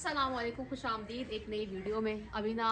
अस्सलामुअलैकुम, खुश आमदीद एक नई वीडियो में। अभी ना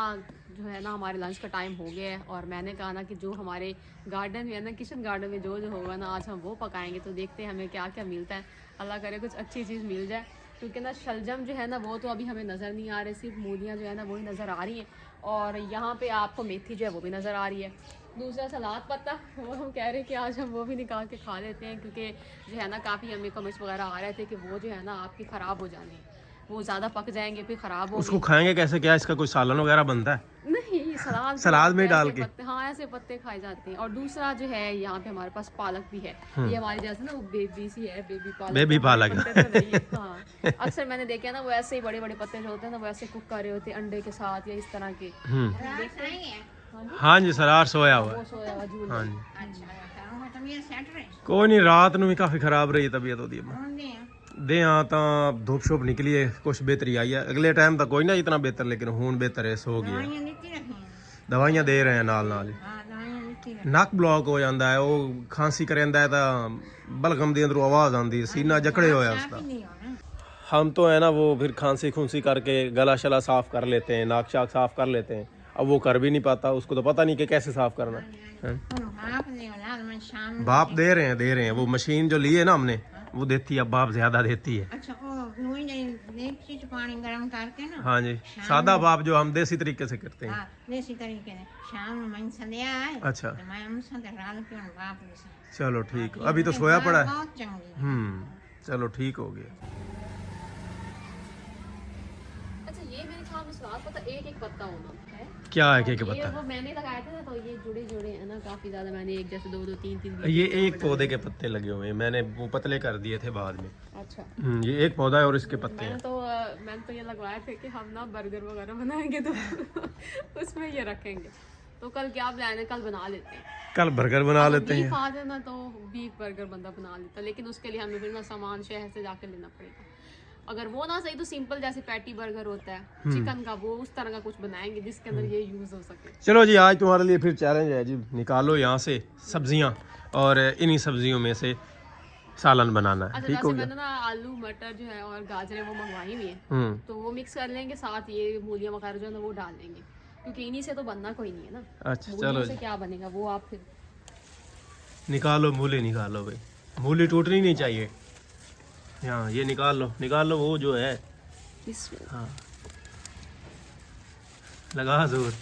जो है ना हमारे लंच का टाइम हो गया है और मैंने कहा ना कि जो हमारे गार्डन में है ना, किचन गार्डन में जो जो होगा ना आज हम वो पकाएंगे। तो देखते हैं हमें क्या क्या मिलता है। अल्लाह करे कुछ अच्छी चीज़ मिल जाए, क्योंकि ना शलजम जो है ना वो तो अभी हमें नज़र नहीं आ रहे, सिर्फ मूलियाँ जो है ना वही नज़र आ रही हैं। और यहाँ पे आपको मेथी जो है वो भी नज़र आ रही है। दूसरा सलाद पत्ता, वो हम कह रहे हैं कि आज हम वो भी निकाल के खा लेते हैं, क्योंकि जो है ना काफ़ी हमें कमेंट्स वगैरह आ रहे थे कि वो जो है ना आपकी ख़राब हो जाने हैं, वो ज़्यादा पक जाएंगे फिर ख़राब उसको होंगे। खाएंगे कैसे? क्या इसका कोई सालन वगैरह बनता है? नहीं, सलाद सलाद में डाल ऐसे के। पत्ते, हाँ ऐसे पत्ते खाए जाते हैं। और दूसरा जो है यहाँ पे हमारे पास पालक भी है। ये हमारी जैसे ना वो बेबी सी है, बेबी पालक। बेबी तो बड़े पालक। पत्ते तो नहीं है। हाँ, अक्सर मैंने देखे ना वो ऐसे ही बड़े बड़े पत्ते जो होते हैं ना वो ऐसे कुक कर रहे होते हैं अंडे के साथ या इस तरह के। हाँ जी, सरार सोया हुआ वो है। सोया हुआ झूल। हाँ जी, कोई नहीं, रात ਨੂੰ ਵੀ ਕਾਫੀ ਖਰਾਬ ਰਹੀ ਤਬੀਅਤ ਉਹਦੀ। ਦੇ ਹਾਂ ਤਾਂ ਧੁੱਪ ਸ਼ੁਪ ਨਿਕਲੀ ਹੈ, ਕੁਛ ਬਿਹਤਰੀ ਆਈ ਹੈ। ਅਗਲੇ ਟਾਈਮ ਤਾਂ ਕੋਈ ਨਾ ਇਤਨਾ ਬਿਹਤਰ, ਲੇਕਿਨ ਹੁਣ ਬਿਹਤਰ ਹੈ, ਸੋ ਗਿਆ। ਦਵਾਈਆਂ ਦੇ ਰਹੇ ਆ ਨਾਲ ਨਾਲ ਹੀ। ਨੱਕ ਬਲੌਕ ਹੋ ਜਾਂਦਾ ਹੈ, ਉਹ ਖਾਂਸੀ ਕਰਦਾ ਹੈ ਤਾਂ ਬਲਗਮ ਦੇ ਅੰਦਰੋਂ ਆਵਾਜ਼ ਆਉਂਦੀ ਹੈ, सीना जकड़े होया उसका। हम तो है ना वो फिर खांसी खुंसी करके गला शला साफ कर लेते हैं, नाक शाक साफ कर लेते हैं। अब वो कर भी नहीं पाता, उसको तो पता नहीं कि कैसे साफ करना है। बाप दे रहे हैं वो मशीन जो ली है ना हमने, वो देती है, बाप ज्यादा देती है। अच्छा, पानी गरम करके ना। हाँ जी, सादा बाप जो हम देसी तरीके से करते हैं। देसी तरीके से शाम में मन संध्या है। अच्छा, तो मैं उनसे राल के बाप ने चलो ठीक, अभी तो सोया पड़ा है। बहुत चंगी। चलो ठीक हो गया। अच्छा, ये मेरे ख्याल में सलाद पत्ता एक एक पत्ता होना है। क्या है के ये पत्ता? वो मैंने लगाए थे ना, तो ये जुड़े जुड़े है ना काफी ज्यादा। मैंने एक जैसे दो दो तीन तीन ये एक पौधे के पत्ते लगे हुए हैं, मैंने वो पतले कर दिए थे बाद में। अच्छा, ये एक पौधा है और इसके पत्ते हैं। मैंने तो ये लगवाए थे कि हम ना बर्गर वगैरह बनाएंगे तो उसमें ये रखेंगे। तो कल क्या प्लान है? कल बना लेते हैं। कल बर्गर बना लेते हैं। बीफ आ जाए ना तो बीफ बर्गर बंदा बना लेता, लेकिन उसके लिए हमें फिर ना सामान शहर से जाकर लेना पड़ेगा। अगर वो ना सही तो सिंपल जैसे पैटी बर्गर होता है चिकन का, वो उस तरह का कुछ बनाएंगे जिसके अंदर ये यूज हो सके। चलो जी, आज तुम्हारे लिए फिर चैलेंज है जी, निकालो यहाँ से सब्जियाँ और इन्हीं सब्जियों में से सालन बनाना है। अच्छा, ठीक हो जैसे गया? मैंने ना आलू मटर जो है और गाजरें वो मंगवाई हुई है, तो वो मिक्स कर लेंगे, साथ ये मूलियाँ वगैरह जो है ना वो डाल देंगे, क्योंकि इन्हीं से तो बनना कोई नहीं है ना। अच्छा मूलियों चलो से जी, क्या बनेगा वो आप फिर निकालो मूली, निकालो भाई, मूली टूटनी नहीं चाहिए। हाँ, ये निकाल लो वो जो है। हाँ, लगा जोर।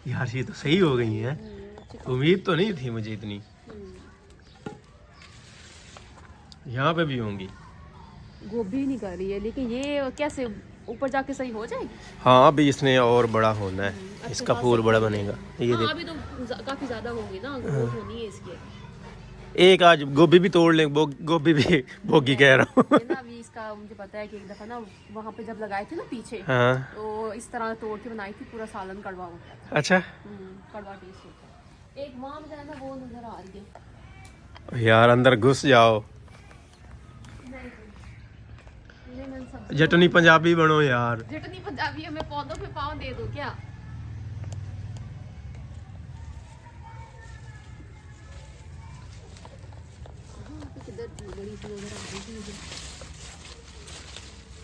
यार ये तो सही हो गई है, उम्मीद तो नहीं थी मुझे इतनी। यहाँ पे भी होंगी। गोभी नहीं कर रही है, लेकिन ये कैसे ऊपर जाके सही हो जाएगी? हाँ, अभी इसने और बड़ा होना है, इसका फूल बड़ा बनेगा। ये हाँ, देख, अभी तो काफी ज्यादा होगी ना, ग्रोथ होनी है इसकी। एक आज गोभी भी तोड़ लें, गोभी भी भोगी कह रहा हूँ। ये ना अभी इसका मुझे पता है कि एक दफा ना वहाँ पे जब लगाए थे ना पीछे, हाँ, तो इस तरह तोड़ के बनाई थी, पूरा सालन कड़वा हो गया था। अच्छा कड़वा टेस्ट होता है। एक वहाँ में ना वो नजर आ रही है। यार, अंदर घुस जाओ। मैंने सब्जी जटनी पंजाबी बनो यार। जटनी पंजाबी है, मैं पौधों पे पाँव दे दूँ क्या? किधर थी बड़ी सी नजर आ रही थी मुझे,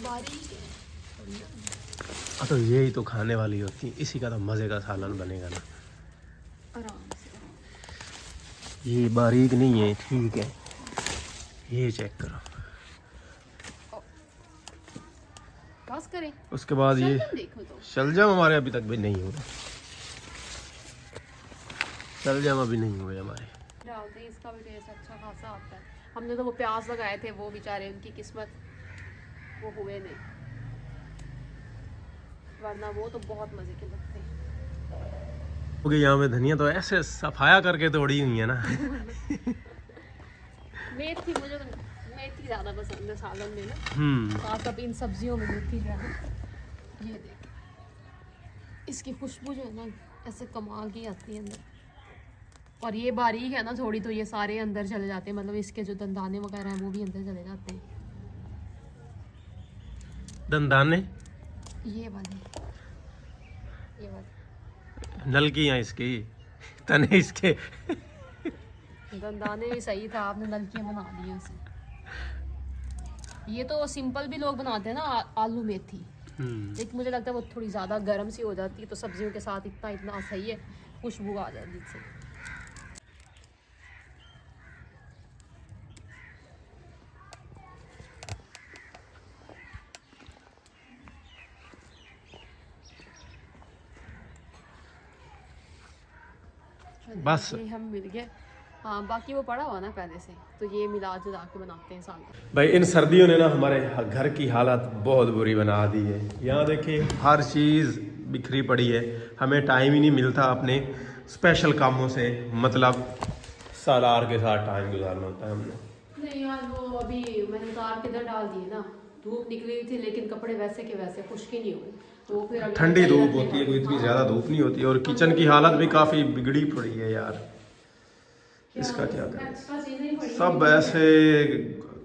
बारीक है। तो यही तो खाने वाली होती है, इसी का तो मजे का सालन बनेगा ना। आराम से। ये बारीक नहीं है, ठीक है, ये चेक करो। बस करें। उसके बाद ये शलजम देखो तो। शलजम हमारे अभी तक भी नहीं हुआ, शलजम अभी नहीं हुए हमारे। डालते हैं, इसका भी टेस्ट अच्छा खासा आता है। हमने तो वो प्याज लगाए थे, वो बेचारे उनकी किस्मत वो हुए नहीं, वरना वो तो बहुत मजे के लगते हैं। क्योंकि यहाँ पे धनिया तो ऐसे सफाया करके तोड़ी हुई है ना। मेथी, मुझे तो मेथी ज़्यादा पसंद है सालन में ना, खास अब इन सब्जियों में मेथी जो है ना, ये देख इसकी खुशबू जो है ना ऐसे कमाल की आती है अंदर। और ये बारीक है ना थोड़ी, तो ये सारे अंदर चले जाते हैं, मतलब इसके जो दंदाने वगैरह हैं वो भी अंदर चले जाते हैं। दंदाने ये वाले नलकी हैं इसकी, तने इसके। दंदाने भी सही था, आपने नलकियाँ बना दी उसे। ये तो सिंपल भी लोग बनाते हैं ना, आलू मेथी। लेकिन मुझे लगता है वो थोड़ी ज़्यादा गर्म सी हो जाती है तो सब्जियों के साथ इतना सही है, खुशबू आ जाती है इससे। बस ये हम मिल गए। हाँ बाकी वो पड़ा हुआ ना पहले से, तो ये मिला जुला के बनाते हैं साथ। भाई इन सर्दियों ने ना हमारे घर की हालत बहुत बुरी बना दी है। यहाँ देखिए हर चीज़ बिखरी पड़ी है, हमें टाइम ही नहीं मिलता अपने स्पेशल कामों से, मतलब सालार के साथ टाइम गुजारना होता है हमने। नहीं यार वो अभी मैंने उतार के इधर डाल दिए ना, धूप निकली हुई थी लेकिन कपड़े वैसे के वैसे खुश्क ही नहीं हुए, तो फिर अभी ठंडी धूप होती है, कोई इतनी ज़्यादा धूप नहीं होती, और किचन की हालत भी काफ़ी बिगड़ी पड़ी है यार, इसका क्या करें। एक्स्ट्रा चीजें पड़ी सब ऐसे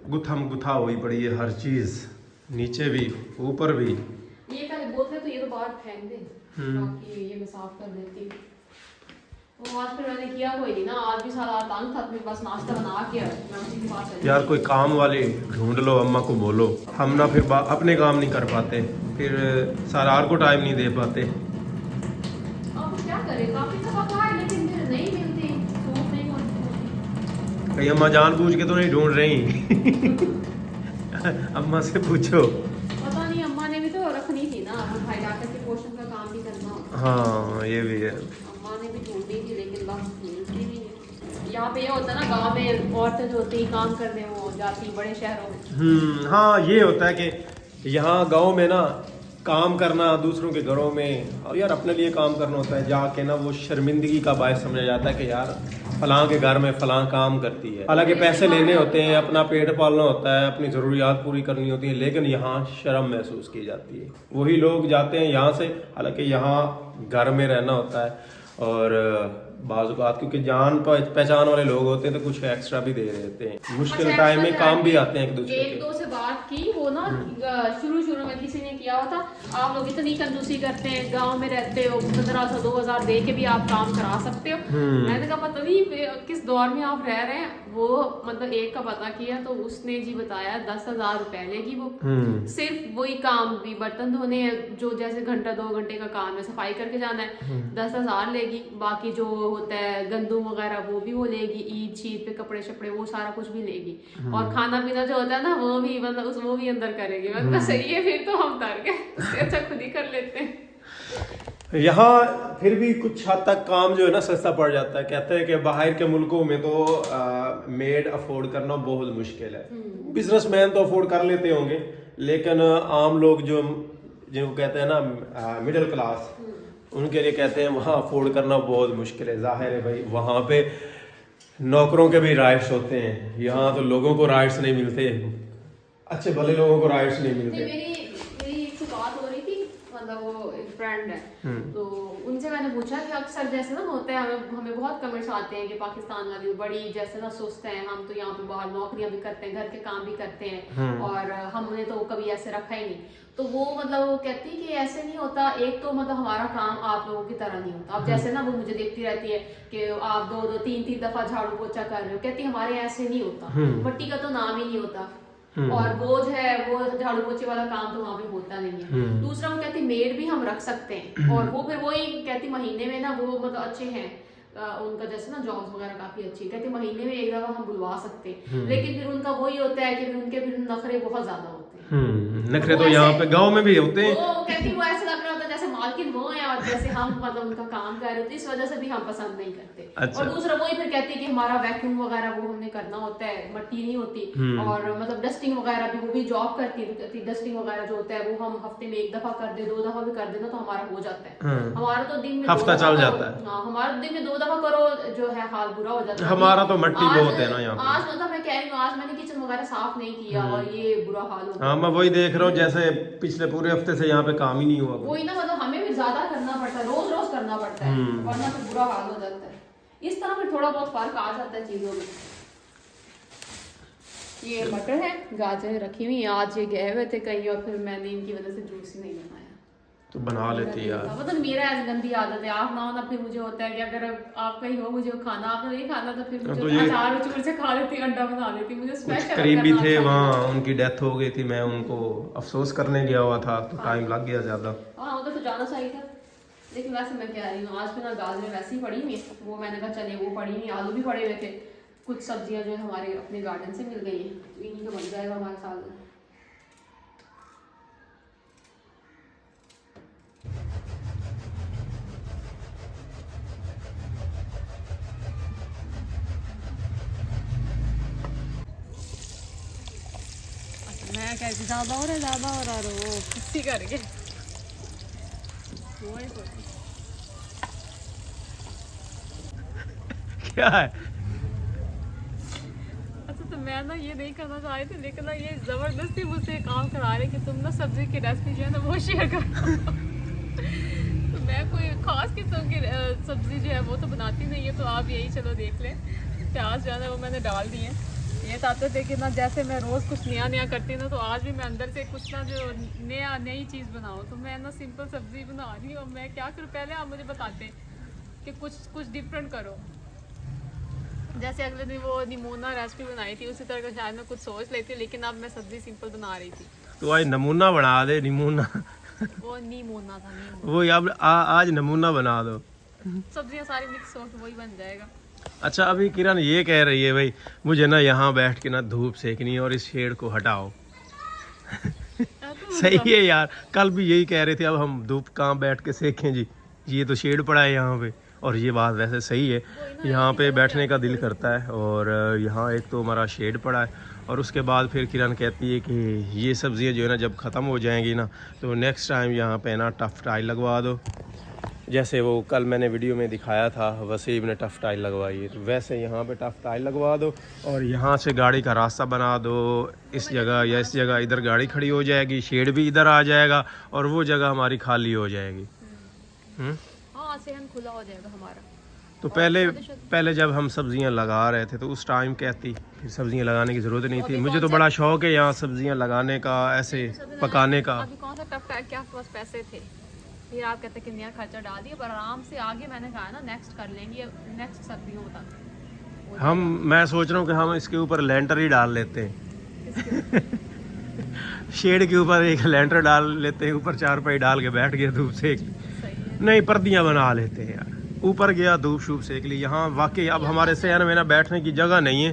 गुथम गुथा हुई पड़ी है, हर चीज़ नीचे भी ऊपर भी। ये पहले बोलते तो ये तो बाहर फेंक दे, बाकी ये मैं साफ कर देती हूँ। वो आज फिर मैंने किया कोई नहीं ना, आज भी सारा तंग था, मेरे पास नाश्ता बना के मैं उसी के पास आई। यार कोई काम वाले ढूंढ लो, अम्मा को बोलो, हम ना फिर अपने काम नहीं कर पाते, फिर सारार को टाइम नहीं दे पाते। अब क्या करें, काफी दफा कहा है लेकिन फिर नहीं मिलती, धूप नहीं होती। कहीं अम्मा जानबूझ के तो नहीं ढूंढ रही अम्मा से पूछो। पता नहीं, अम्मा ने भी तो रखनी थी ना, वो भाई डॉक्टर के पोर्शन का काम भी करना होता। हाँ ये भी है, अम्मा ने भी ढूंढी थी लेकिन बस मिलती नहीं है। यहाँ पे ये होता है ना, गांव में औरतें जो होती हैं काम करने वो जाती बड़े शहरों में। हाँ ये होता है कि यहाँ गांव में ना काम करना दूसरों के घरों में, और यार अपने लिए काम करना होता है जाके ना, वो शर्मिंदगी का बायस समझा जाता है कि यार फलां के घर में फलां काम करती है। हालांकि पैसे लेने होते हैं, अपना पेट पालना होता है, अपनी ज़रूरियात पूरी करनी होती है, लेकिन यहाँ शर्म महसूस की जाती है। वही लोग जाते हैं यहाँ से, हालांकि यहाँ घर में रहना होता है, और बाज़ औक़ात क्योंकि जान पहचान वाले लोग होते हैं तो कुछ एक्स्ट्रा भी दे रहे होते हैं, मुश्किल टाइम में काम भी आते हैं एक दूसरे एक दो से बात की वो ना, शुरू में किसी ने किया हुआ था, आप लोग इतनी कंजूसी करते हैं, गांव में रहते हो 1500 2000 दे के भी आप काम करा सकते हो। मैंने कहा पता नहीं किस दौर में आप रह रहे हैं। वो मतलब एक का पता किया तो उसने जी बताया 10,000 रुपए लेगी वो, सिर्फ वही काम भी बर्तन धोने जो जैसे घंटा 2 घंटे का काम है, सफाई करके जाना है, 10,000 लेगी। बाकी जो होता है गंदुम वगैरह वो भी वो लेगी, ईद शीद पे कपड़े शपड़े वो सारा कुछ भी लेगी, और खाना पीना जो होता है ना वो भी मतलब वो भी अंदर करेगी। मतलब सही है, फिर तो हम तर गए, उससे अच्छा खुद ही कर लेते हैं। यहाँ फिर भी कुछ हद तक काम जो है ना सस्ता पड़ जाता है। कहते हैं कि बाहर के मुल्कों में तो मेड अफोर्ड करना बहुत मुश्किल है, बिजनेसमैन तो अफोर्ड कर लेते होंगे, लेकिन आम लोग जो जिनको कहते हैं ना मिडिल क्लास, उनके लिए कहते हैं वहाँ अफोर्ड करना बहुत मुश्किल है। जाहिर है भाई वहाँ पे नौकरों के भी राइट्स होते हैं, यहाँ तो लोगों को राइट्स नहीं मिलते, अच्छे भले लोगों को राइट्स नहीं मिलते। मेरी एक से बात हो रही थी, मतलब वो एक फ्रेंड है, तो उनसे मैंने पूछा कि अक्सर जैसे ना होता है, हमें बहुत कमेंट्स आते हैं कि पाकिस्तान वाली बड़ी जैसे ना सुस्त हैं, हम तो यहाँ पे बाहर नौकरियां भी करते हैं, घर के काम भी करते हैं, और हमने तो कभी ऐसे रखा ही नहीं। तो वो मतलब वो कहती कि ऐसे नहीं होता, एक तो मतलब हमारा काम आप लोगों की तरह नहीं होता। अब जैसे ना वो मुझे देखती रहती है कि आप 2 3 दफा झाड़ू पोछा कर रहे हो, कहती हमारे ऐसे नहीं होता, मट्टी का तो नाम ही नहीं होता, और वो जो है वो झाड़ू पोछे वाला काम तो वहाँ पे होता नहीं है। दूसरा वो कहती मेड भी हम रख सकते हैं, और वो फिर वही कहती महीने में ना वो मतलब अच्छे हैं उनका जैसे ना जॉब्स वगैरह काफी अच्छी है, कहते महीने में एक दफा हम बुलवा सकते हैं, लेकिन फिर उनका वही होता है कि फिर उनके फिर नखरे बहुत ज्यादा होते हैं। नखरे तो यहाँ पे गांव में भी होते हैं। वो कहती वो ऐसा लग रहा होता है जैसे मालकिन वो है और जैसे हम मतलब उनका काम कर रहे होते, इस वजह से भी हम पसंद नहीं करते। अच्छा। और दूसरा वही फिर कहती है कि हमारा वैक्यूम वगैरह वो हमने करना होता है, मट्टी नहीं होती, और मतलब डस्टिंग वगैरह भी वो भी जॉब करती है, तो कहती डस्टिंग वगैरह जो होता है वो हम हफ्ते में 1 दफा कर दे, 2 दफा भी कर देना तो हमारा हो जाता है। हमारा तो दिन में हफ्ता चल जाता है। हाँ हमारा दिन में 2 दफा करो जो है हाल बुरा हो जाता है। हमारा तो मट्टी बहुत है ना यहाँ पे। आज मतलब मैं कह रही हूँ आज मैंने किचन वगैरह साफ नहीं किया और ये बुरा हाल हो गया। हाँ मैं वही देख रहा हूँ, जैसे पिछले पूरे हफ्ते से यहाँ पे काम ही नहीं हुआ। वही ना, मतलब हमें भी ज्यादा करना पड़ता है, रोज रोज करना पड़ता है, वरना तो बुरा हाल हो जाता है। इस तरह फिर थोड़ा बहुत फर्क आ जाता है चीजों में। ये मटर है, गाजर रखी हुई, आज ये गए हुए थे कहीं और फिर मैंने इनकी वजह से जूस ही नहीं बनाया। तो बना लेती यार। मतलब मेरा ऐसी गंदी आदत है, आप ना हो ना फिर मुझे होता है कि अगर आप कहीं हो मुझे खाना आपने नहीं खाना तो फिर मुझे अचार उचूर से खा लेती, अंडा बना लेती, मुझे स्पेशल करीबी थे वहाँ, उनकी डेथ हो गई थी, मैं उनको अफसोस करने गया हुआ था तो टाइम लग गया ज़्यादा। हाँ उधर तो जाना चाहिए था, लेकिन वैसे मैं कह रही हूँ आज भी ना गाजरें वैसे ही पड़ी हुई, वो मैंने कहा चले वो पड़ी नहीं, आलू भी पड़े हुए थे, कुछ सब्जियां जो है हमारे अपने गार्डन से मिल गई हैं, तो इन्हीं का बन जाएगा हमारे साल में। मैं कहती ज़्यादा हो रहा है वो किसी करके क्या है? अच्छा तो मैं ना ये नहीं करना चाह रही थी, लेकिन ना ये ज़बरदस्ती मुझसे काम करा रहे कि तुम ना सब्जी की रेसिपी जो है ना वो शेयर करो। तो मैं कोई ख़ास किस्म की सब्जी जो है वो तो बनाती नहीं है, तो आप यही चलो देख लें। प्याज जो है ना वो मैंने डाल दिए, ये चाहते थे कि ना जैसे मैं रोज़ कुछ नया करती हूँ ना, तो आज भी मैं अंदर से कुछ ना जो नई चीज़ बनाऊँ, तो मैं ना सिंपल सब्ज़ी बना रही हूँ। मैं क्या करूँ, पहले आप मुझे बताते कि कुछ डिफरेंट करो। जैसे अगले दिन वो निमोना रेसिपी बनाई थी, उसी तरह का शायद मैं कुछ सोच लेती, लेकिन अब मैं सब्ज़ी सिंपल बना रही थी। तो आज नमूना बना दे, निमूना वो निमोना था, वो अब आज नमूना बना दो, सब्जियाँ सारी मिक्स हो तो वही बन जाएगा। अच्छा अभी किरण ये कह रही है भाई मुझे ना यहाँ बैठ के ना धूप सेकनी है और इस शेड को हटाओ। सही है यार, कल भी यही कह रहे थे, अब हम धूप कहाँ बैठ के सेकें जी, ये तो शेड पड़ा है यहाँ पे। और ये बात वैसे सही है, यहाँ पे बैठने का दिल करता है, और यहाँ एक तो हमारा शेड पड़ा है, और उसके बाद फिर किरण कहती है कि ये सब्जियाँ जो है ना जब ख़त्म हो जाएंगी ना, तो नेक्स्ट टाइम यहाँ पे ना टफ टाइल लगवा दो, जैसे वो कल मैंने वीडियो में दिखाया था वसीम ने टफ टाइल लगवाई है, तो वैसे यहाँ पे टफ टाइल लगवा दो, और यहाँ से गाड़ी का रास्ता बना दो, इस जगह या इस जगह इधर गाड़ी खड़ी हो जाएगी, शेड भी इधर आ जाएगा, और वो जगह हमारी खाली हो जाएगी। हाँ सेहन खुला हो जाएगा हमारा। तो पहले जब हम सब्जियां लगा रहे थे तो उस टाइम कहती फिर सब्जियां लगाने की ज़रूरत नहीं थी। मुझे तो बड़ा शौक है यहाँ सब्जियां लगाने का, ऐसे पकाने का। अभी कौन सा टफ टाइम, क्या आपके पास पैसे थे, फिर आप कहते कि नया खर्चा डाल दिया, पर आराम से आगे मैंने कहा ना नेक्स्ट कर लेंगे, नेक्स्ट सर्दियों बता। मैं सोच रहा हूँ कि हम इसके ऊपर लेंटर ही डाल लेते हैं। शेड के ऊपर एक लेंटर डाल लेते हैं, ऊपर चारपाई डाल के बैठ गए धूप सेक, नहीं पर्दियाँ बना लेते हैं यार, ऊपर गया धूप शूप सेक ली। यहाँ वाकई अब हमारे शहर में ना बैठने की जगह नहीं है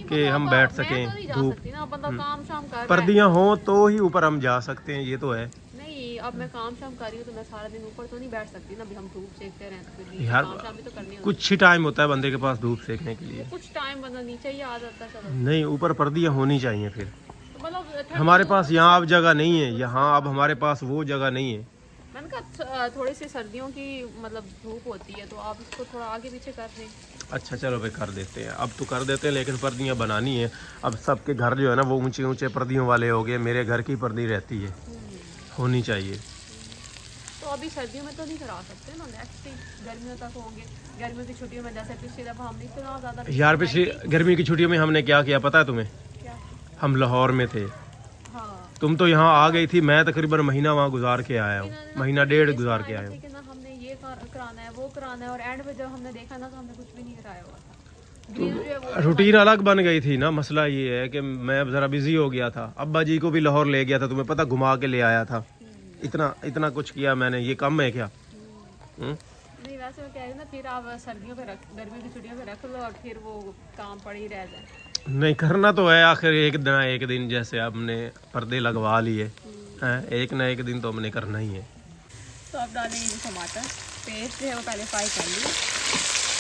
कि हम बैठ सकें, धूप पर्दियाँ हो तो ही ऊपर हम जा सकते हैं, ये तो है। अब मैं काम शाम कर रही हूँ तो मैं सारा दिन ऊपर तो नहीं बैठ सकती ना, अभी हम धूप सेकते रहे तो फिर यार काम शाम भी तो करनी कुछ ही टाइम होता है बंदे के पास धूप सेकने के लिए, कुछ टाइम बंदा नीचे ही आ जाता है। चलो नहीं ऊपर पर्दियाँ होनी चाहिए फिर, तो मतलब हमारे पास यहाँ अब जगह नहीं है, यहाँ अब हमारे पास वो जगह नहीं है। मैंने कहा थोड़ी सी सर्दियों की मतलब धूप होती है तो आप इसको थोड़ा आगे पीछे कर दें। अच्छा चलो भाई कर देते हैं, अब तो कर देते हैं, लेकिन पर्दियाँ बनानी है। अब सबके घर जो है ना वो ऊंचे ऊंचे पर्दियों वाले हो गए, मेरे घर की पर्दी रहती है, होनी चाहिए। तो अभी सर्दियों में तो नहीं करा सकते ना, नेक्स्ट गर्मियों तक होंगे। गर्मियों की छुट्टियों में जैसे पिछली दफा हमने इतना ज़्यादा यार पिछली गर्मी की छुट्टियों में हमने क्या किया पता है तुम्हें? क्या? हम लाहौर में थे, हाँ तुम तो यहाँ आ गई थी, मैं तकरीबन महीना वहाँ गुजार के आया हूँ, महीना डेढ़ गुजार के आया हूँ। हमने ये कराना है वो कराना है, और एंड में जब हमने देखा ना तो हमने कुछ भी नहीं कराया हुआ था। तो रूटीन अलग बन गई थी ना, मसला ये है कि मैं अब ज़रा बिजी हो गया था, अब्बा जी को भी लाहौर ले गया था, तुम्हें पता घुमा के ले आया था, इतना कुछ किया मैंने, ये कम है क्या? नहीं वैसे मैं कह रही ना, फिर आप सर्दियों पे रख, गर्मियों की छुट्टियों पे रख लो और फिर वो काम पड़ ही रह जाए। नहीं करना तो है, आखिर एक दिन जैसे आपने पर्दे लगवा लिए हैं, एक ना एक दिन तो हमने करना ही है। तो अब डालेंगे टमाटर पेस्ट जो है वो पहले फ्राई कर लिए,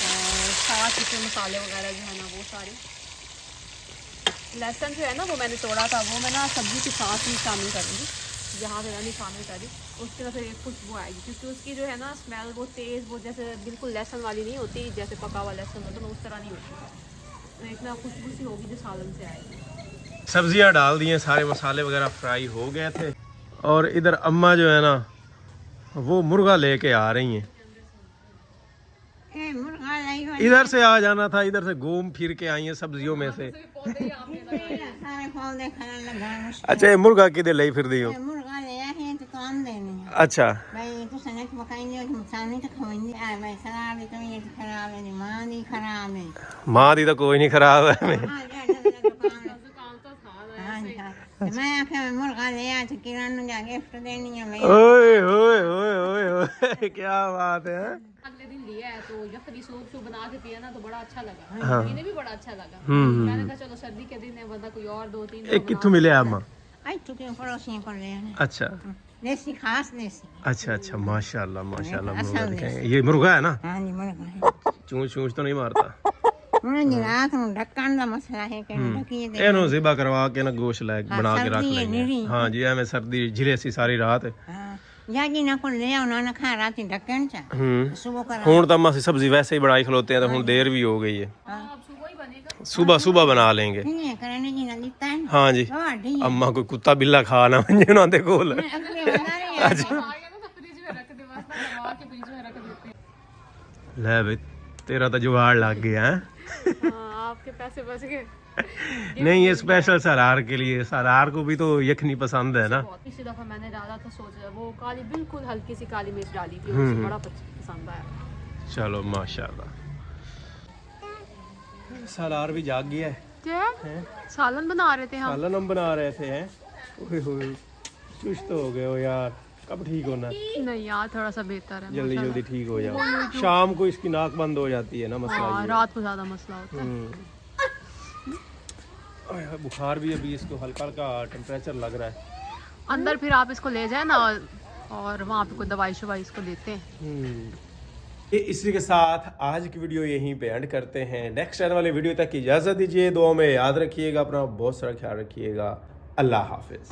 और साथ इसमें मसाले वगैरह जो है ना वो सारे, लहसुन जो है ना वो मैंने तोड़ा था, वो मैं ना सब्जी के साथ ही शामिल करूँगी, जहाँ पे नहीं शामिल करी उसके ना फिर एक खुशबू आएगी, क्योंकि उसकी जो है ना स्मेल वो तेज़, वो जैसे बिल्कुल लहसुन वाली नहीं होती, जैसे पका हुआ लहसुन होता है उस तरह नहीं होती, तो इतना खुशबू सी होगी जो सालन से आएगी। सब्जियां डाल दी हैं, सारे मसाले वगैरह फ्राई हो गए थे, और इधर अम्मा जो है ना वो मुर्गा लेके आ रही हैं। इधर से आ जाना था, इधर से घूम फिर के आई हैं सब्जियों में से। अच्छा ये मुर्गा किधर ले फिर दियो? अच्छा भाई तू सनक पकाएंगे और सामने तो खाएंगे भाई खराब है तबीयत खराब है मां दी खराब है मां दी तो कोई नहीं खराब है मैं हां दुकान दुकान तो था हां मैं आखे मुर्गा ले आ तो किरण ने जाके गिफ्ट देनी है भाई ओए ओए ओए ओए ओए क्या बात है अगले दिन लिया है तो यखनी सूप बना के पिया ना तो बड़ा अच्छा लगा हाँ। इन्हें भी बड़ा अच्छा लगा हम्म। मैंने कहा चलो सर्दी के दिन है बंदा कोई और 2-3 एक कित्थों मिले अम्मा आई तू के पड़ोसी को ले आना अच्छा देसी खास देसी अच्छा अच्छा माशाल्लाह माशाल्लाह असल मुर्गा में। दिखाएंगे ये मुर्गा है ना हां जी मुर्गा चूंच चूंच तो नहीं मारता मुर्गा जी रात में ढक्कन का मसला है कि ढकी दे ਇਹਨੂੰ ਜ਼ਿਬਾ ਕਰਵਾ ਕੇ ਨਾ ਗੋਸ਼ ਲੈ हाँ, ਬਣਾ ਕੇ ਰੱਖ सर्दी है, ਲੈਂਗੇ निरी। ਹਾਂ ਜੀ ਐਵੇਂ ਸਰਦੀ ਜਿਲੇ ਸੀ ਸਾਰੀ ਰਾਤ हां या जी ना को ले आओ ना खा रात ढक्कन चा ਹੂੰ सुबह कर ਹੁਣ ਤਾਂ ਅਸੀਂ ਸਬਜ਼ੀ ਵੈਸੇ ਹੀ ਬਣਾਈ ਖਲੋਤੇ हैं तो ਹੁਣ देर भी हो गई है अब सुबह ही बनेगा सुबह सुबह बना लेंगे नहीं करने जी ना लिखता है हाँ जी हां डी अम्मा कोई कुत्ता बिल्ला खा ना वंजे उन्हां दे कोल अगले बना रही है आ गया ना तो फ्रिज में रख दे बस ना दबा के फ्रिज में रख देते हैं ले बे तेरा तो जुगाड़ लग गया है हाँ आपके पैसे बच गए नहीं ये स्पेशल सरार के लिए सरार को भी तो यखनी पसंद है ना बहुत पिछली दफा मैंने डाला था सोचा वो काली बिल्कुल हल्की सी काली मिर्च डाली थी और उसे बड़ा पसंद आया चलो माशाल्लाह सरार भी जाग गया है क्या सालन बना रहे थे हम सालन हम बना रहे थे हैं ओए होए सुस्त हो गए हो यार कब ठीक होना नहीं यार थोड़ा सा बेहतर है जल्दी जल्दी ठीक हो जाओ शाम को इसकी नाक बंद हो जाती है ना मसला हाँ ये रात को ज्यादा मसला होता है ओए होए, बुखार भी अभी इसको हल्का हल्का टेम्परेचर लग रहा है अंदर फिर आप इसको ले जाए ना और वहाँ पे कोई दवाई शवाई इसको देते हैं इसी के साथ आज की वीडियो यहीं पे एंड करते हैं नेक्स्ट आने वाले वीडियो तक की इजाजत दीजिए दुआ में याद रखिएगा अपना बहुत सारा ख्याल रखिएगा अल्लाह हाफिज